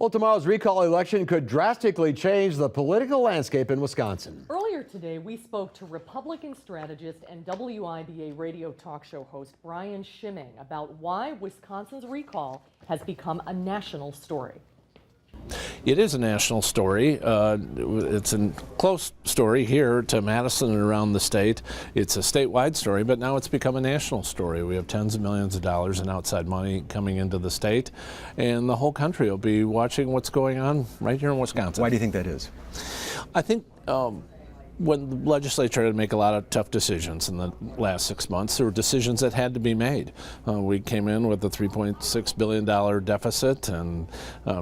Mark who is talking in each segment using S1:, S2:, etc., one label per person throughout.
S1: Well, tomorrow's recall election could drastically change the political landscape in Wisconsin.
S2: Earlier today, we spoke to Republican strategist and WIBA radio talk show host Brian Schimming about why Wisconsin's recall has become a national story.
S3: It is a national story. It's a close story here to Madison and around the state. It's a statewide story, but now it's become a national story. We have tens of millions of dollars in outside money coming into the state, and the whole country will be watching what's going on right here in Wisconsin.
S1: Why do you think that is?
S3: I think when the legislature had to make a lot of tough decisions in the last 6 months, there were decisions that had to be made. We came in with a $3.6 billion deficit and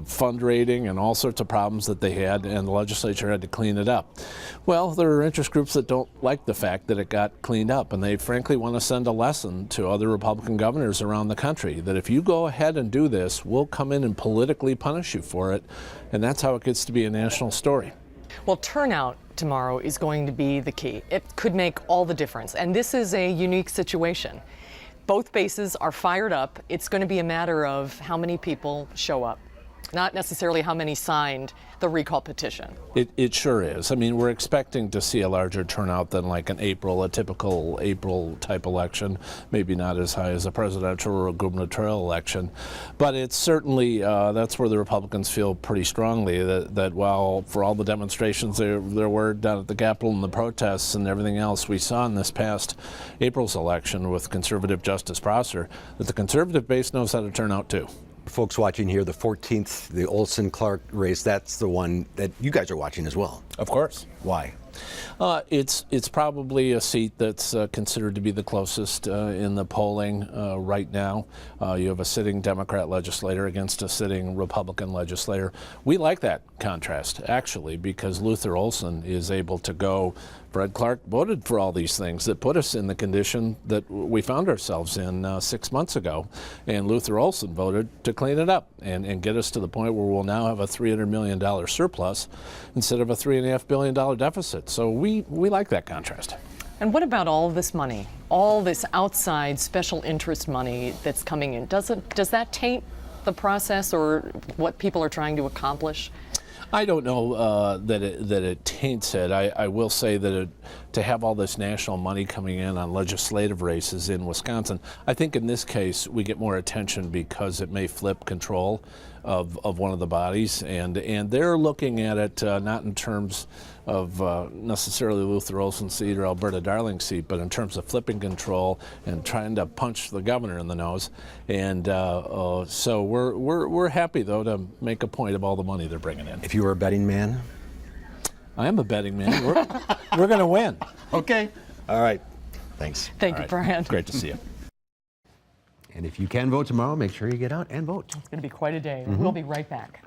S3: fund rating and all sorts of problems that they had, and the legislature had to clean it up. Well, there are interest groups that don't like the fact that it got cleaned up, and they frankly want to send a lesson to other Republican governors around the country that if you go ahead and do this, we'll come in and politically punish you for it, and that's how it gets to be a national story.
S2: Well, turnout tomorrow is going to be the key. It could make all the difference. And this is a unique situation. Both bases are fired up. It's going to be a matter of how many people show up, not necessarily how many signed the recall petition.
S3: It sure is. I mean, we're expecting to see a larger turnout than like a typical April type election, maybe not as high as a presidential or a gubernatorial election, but it's certainly, that's where the Republicans feel pretty strongly that while for all the demonstrations there were down at the Capitol and the protests and everything else we saw in this past April's election with conservative Justice Prosser, that the conservative base knows how to turn out too.
S1: Folks watching here, the 14th, the Olson-Clark race, that's the one that you guys are watching as well.
S3: Of course.
S1: Why?
S3: It's probably a seat that's considered to be the closest in the polling right now. You have a sitting Democrat legislator against a sitting Republican legislator. We like that contrast, actually, because Luther Olson is able to go. Fred Clark voted for all these things that put us in the condition that we found ourselves in 6 months ago. And Luther Olson voted to clean it up and get us to the point where we'll now have a $300 million surplus instead of a $3.5 billion deficit. So we like that contrast.
S2: And what about all this money, all this outside special interest money that's coming in? Does that taint the process or what people are trying to accomplish?
S3: I don't know that it taints it. I will say that to have all this national money coming in on legislative races in Wisconsin, I think in this case we get more attention because it may flip control of one of the bodies, and they're looking at it not in terms of necessarily Luther Olson's seat or Alberta Darling's seat, but in terms of flipping control and trying to punch the governor in the nose. And so we're happy though to make a point of all the money they're bringing in.
S1: If you were a betting man?
S3: I am a betting man. We're going to win.
S1: Okay. All right. Thanks.
S2: Thank you, Brian.
S3: Great to see you.
S1: And if you can vote tomorrow, make sure you get out and vote.
S2: It's going to be quite a day. We'll be right back.